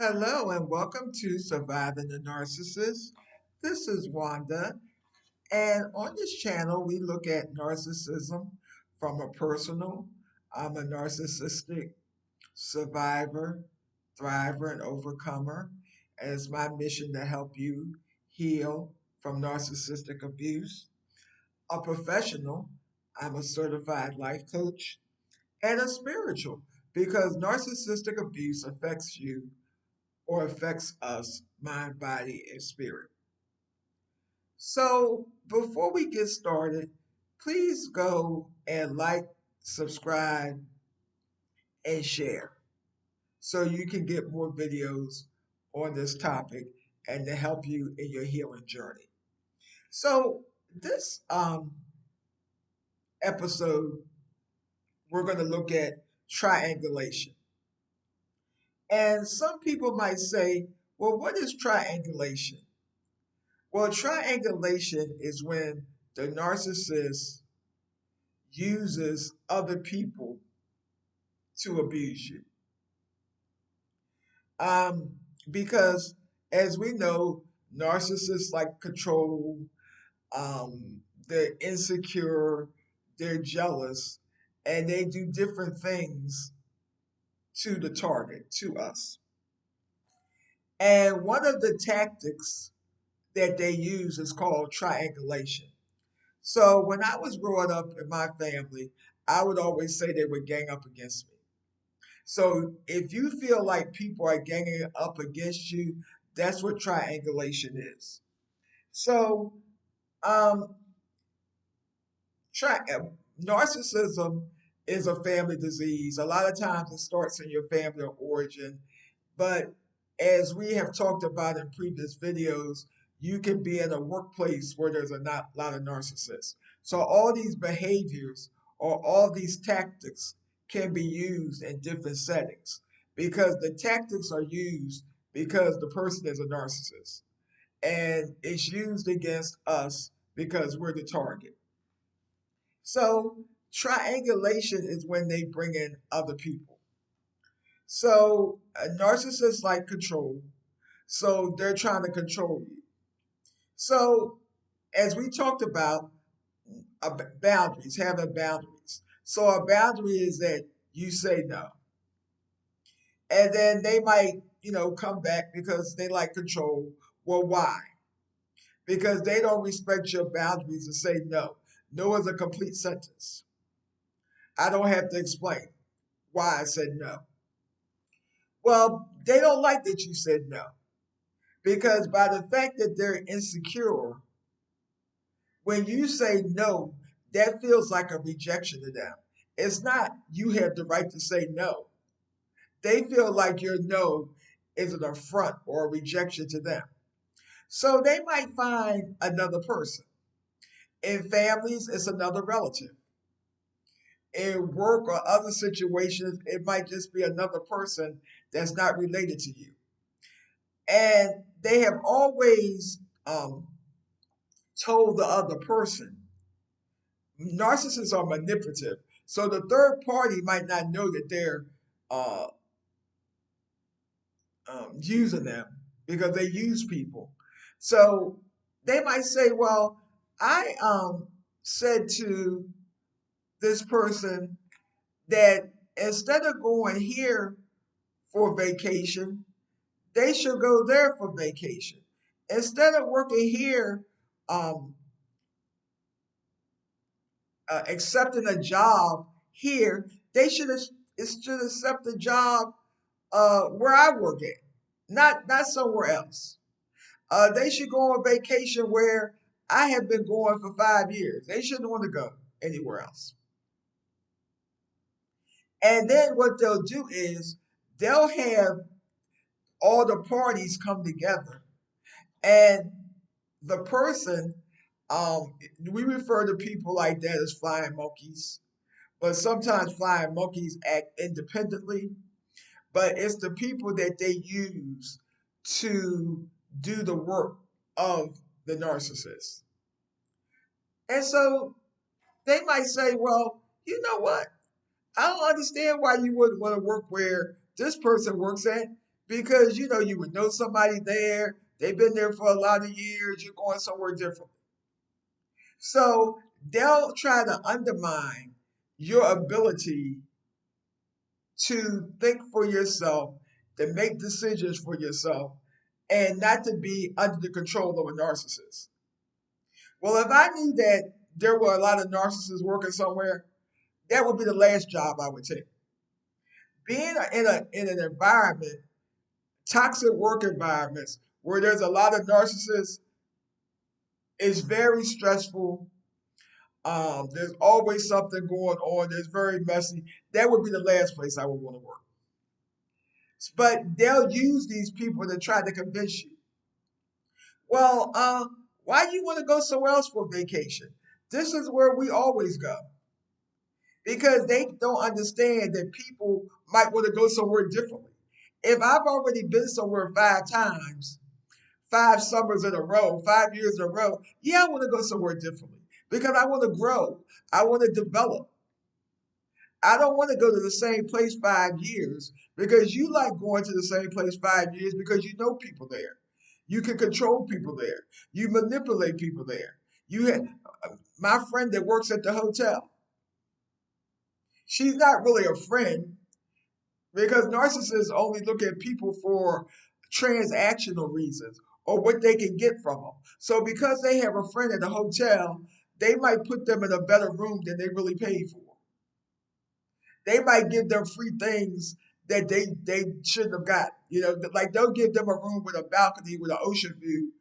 Hello and welcome to Surviving the Narcissist. This is Wanda, and on this channel, we look at narcissism from a personal. I'm a narcissistic survivor, thriver, and overcomer, and it's my mission to help you heal from narcissistic abuse. A professional, I'm a certified life coach, and a spiritual, because narcissistic abuse affects you or affects us, mind, body, and spirit. So before we get started, please go and like, subscribe, and share so you can get more videos on this topic and to help you in your healing journey. So this episode, we're going to look at triangulation. And some people might say, well, what is triangulation? Well, triangulation is when the narcissist uses other people to abuse you. Um, because as we know, narcissists like control, they're insecure, they're jealous, and they do different things to the target, to us. And one of the tactics that they use is called triangulation. So when I was growing up in my family, I would always say they would gang up against me. So if you feel like people are ganging up against you, that's what triangulation is. So um, tri- uh, narcissism is a family disease. A lot of times it starts in your family of origin, but as we have talked about in previous videos, you can be in a workplace where there's a lot of narcissists. So all these behaviors or all these tactics can be used in different settings because the tactics are used because the person is a narcissist and it's used against us because we're the target. So triangulation is when they bring in other people. So narcissists like control. So they're trying to control you. So as we talked about boundaries, having boundaries. So a boundary is that you say no. And then they might, come back because they like control. Well, why? Because they don't respect your boundaries and say no. No is a complete sentence. I don't have to explain why I said no. Well, they don't like that you said no because by the fact that they're insecure, when you say no, that feels like a rejection to them. It's not you have the right to say no. They feel like your no is an affront or a rejection to them. So they might find another person. In families, it's another relative. In work or other situations, it might just be another person that's not related to you. And they have always told the other person. Narcissists are manipulative. So the third party might not know that they're uh, using them because they use people. So they might say, well, I said to this person that instead of going here for vacation, they should go there for vacation. Instead of working here, um, accepting a job here, they should accept a job where I work at, not somewhere else. They should go on vacation where I have been going for 5 years. They shouldn't want to go anywhere else. And then what they'll do is they'll have all the parties come together, and the person, we refer to people like that as flying monkeys. But sometimes flying monkeys act independently, but it's the people that they use to do the work of the narcissist. And so they might say, well, you know what? I don't understand why you wouldn't want to work where this person works at because you would know somebody there. They've been there for a lot of years. You're going somewhere different. So they'll try to undermine your ability to think for yourself, to make decisions for yourself, and not to be under the control of a narcissist. Well, if I knew that there were a lot of narcissists working somewhere, that would be the last job I would take. Being in an environment, toxic work environments, where there's a lot of narcissists is very stressful. There's always something going on. There's very messy. That would be the last place I would want to work. But they'll use these people to try to convince you. Well, why do you want to go somewhere else for vacation? This is where we always go. Because they don't understand that people might want to go somewhere differently. If I've already been somewhere 5 times, 5 summers in a row, 5 years in a row, yeah, I want to go somewhere differently because I want to grow. I want to develop. I don't want to go to the same place 5 years because you like going to the same place 5 years because you know people there. You can control people there. You manipulate people there. You had my friend that works at the hotel. She's not really a friend because narcissists only look at people for transactional reasons or what they can get from them. So because they have a friend at the hotel, they might put them in a better room than they really paid for. They might give them free things that they shouldn't have got. Like they'll give them a room with a balcony with an ocean view,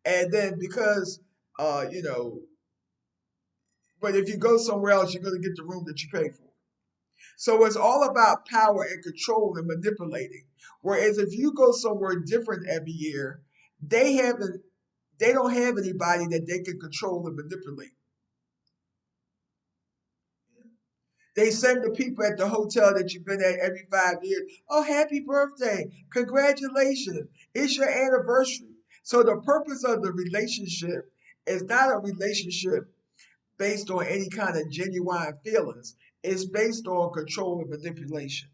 and then because uh, you know, but if you go somewhere else, you're going to get the room that you pay for. So it's all about power and control and manipulating. Whereas if you go somewhere different every year, they haven't they don't have anybody that they can control and manipulate. They send the people at the hotel that you've been at every 5 years, oh, happy birthday, congratulations, it's your anniversary. So the purpose of the relationship is not a relationship based on any kind of genuine feelings. It's based on control and manipulation.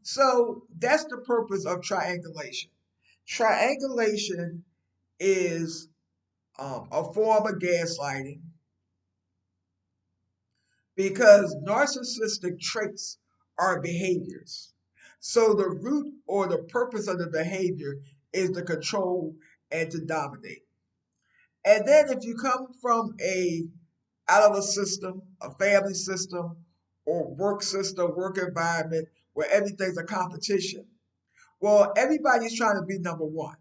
So that's the purpose of triangulation. Triangulation is a form of gaslighting because narcissistic traits are behaviors. So the root or the purpose of the behavior is to control and to dominate. And then if you come from a out of a system, a family system, or work system, work environment where everything's a competition, well, everybody's trying to be number one,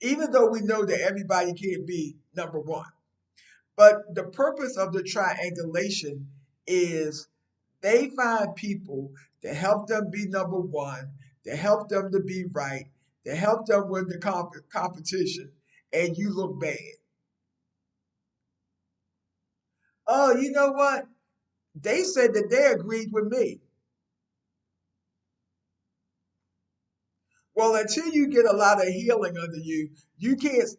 even though we know that everybody can't be number one. But the purpose of the triangulation is they find people to help them be number one, to help them to be right, to help them win the competition, and you look bad. Oh, you know what? They said that they agreed with me. Well, until you get a lot of healing under you, you can't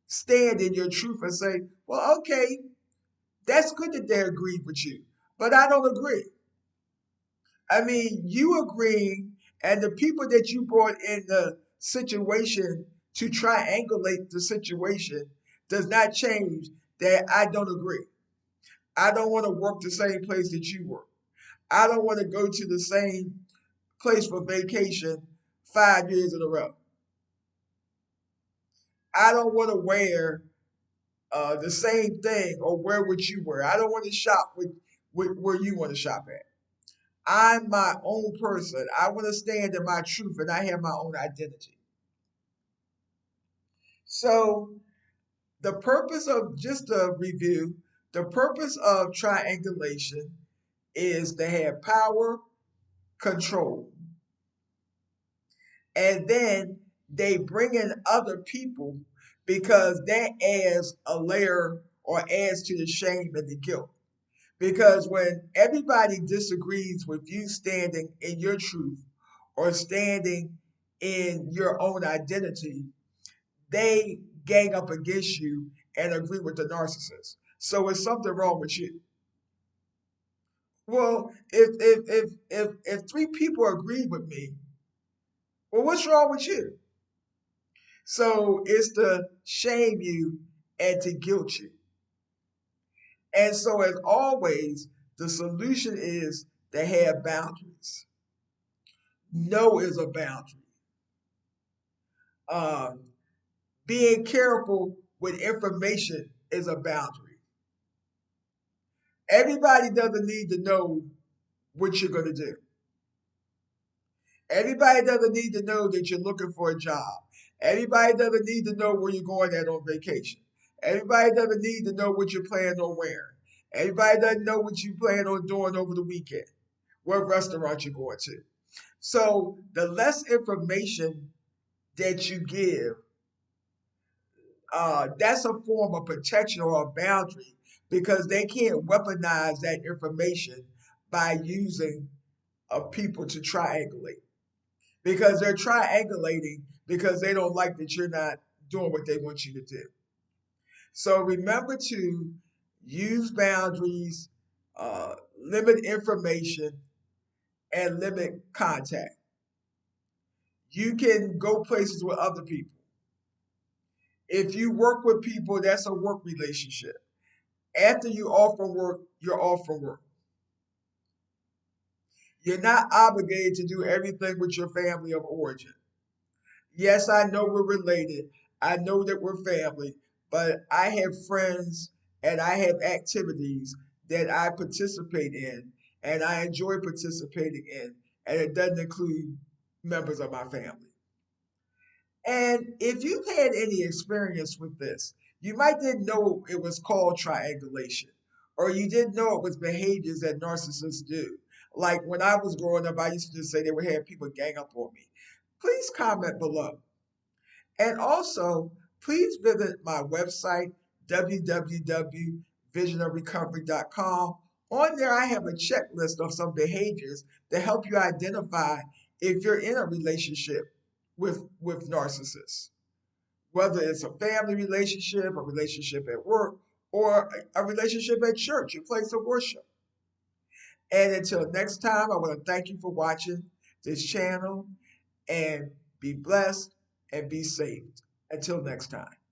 stand in your truth and say, well, okay, that's good that they agreed with you, but I don't agree. I mean, you agreeing and the people that you brought in the situation to triangulate the situation does not change that I don't agree. I don't want to work the same place that you work. I don't want to go to the same place for vacation 5 years in a row. I don't want to wear the same thing or wear what you wear. I don't want to shop with where you want to shop at. I'm my own person. I want to stand in my truth and I have my own identity. So, the purpose of just a review, the purpose of triangulation is to have power, control, and then they bring in other people because that adds a layer or adds to the shame and the guilt. Because when everybody disagrees with you standing in your truth or standing in your own identity, they gang up against you and agree with the narcissist. So it's something wrong with you. Well, if 3 people agree with me, Well, what's wrong with you? So it's to shame you and to guilt you. And so, as always, the solution is to have boundaries. No is a boundary. Um, being careful with information is a boundary. Everybody doesn't need to know what you're going to do. Everybody doesn't need to know that you're looking for a job. Everybody doesn't need to know where you're going at on vacation. Everybody doesn't need to know what you're planning on wearing. Everybody doesn't know what you plan on doing over the weekend, what restaurant you're going to. So the less information that you give, that's a form of protection or a boundary because they can't weaponize that information by using people to triangulate because they're triangulating because they don't like that you're not doing what they want you to do. So remember to use boundaries, limit information, and limit contact. You can go places with other people. If you work with people, that's a work relationship. After you off from work, you're off from work. You're not obligated to do everything with your family of origin. Yes, I know we're related. I know that we're family, but I have friends and I have activities that I participate in and I enjoy participating in, and it doesn't include members of my family. And if you've had any experience with this, you might didn't know it was called triangulation, or you didn't know it was behaviors that narcissists do. Like when I was growing up, I used to just say they would have people gang up on me. Please comment below. And also, please visit my website, www.visionofrecovery.com. On there, I have a checklist of some behaviors that help you identify if you're in a relationship with narcissists, whether it's a family relationship, a relationship at work, or a relationship at church, a place of worship. And until next time, I want to thank you for watching this channel and be blessed and be saved. Until next time.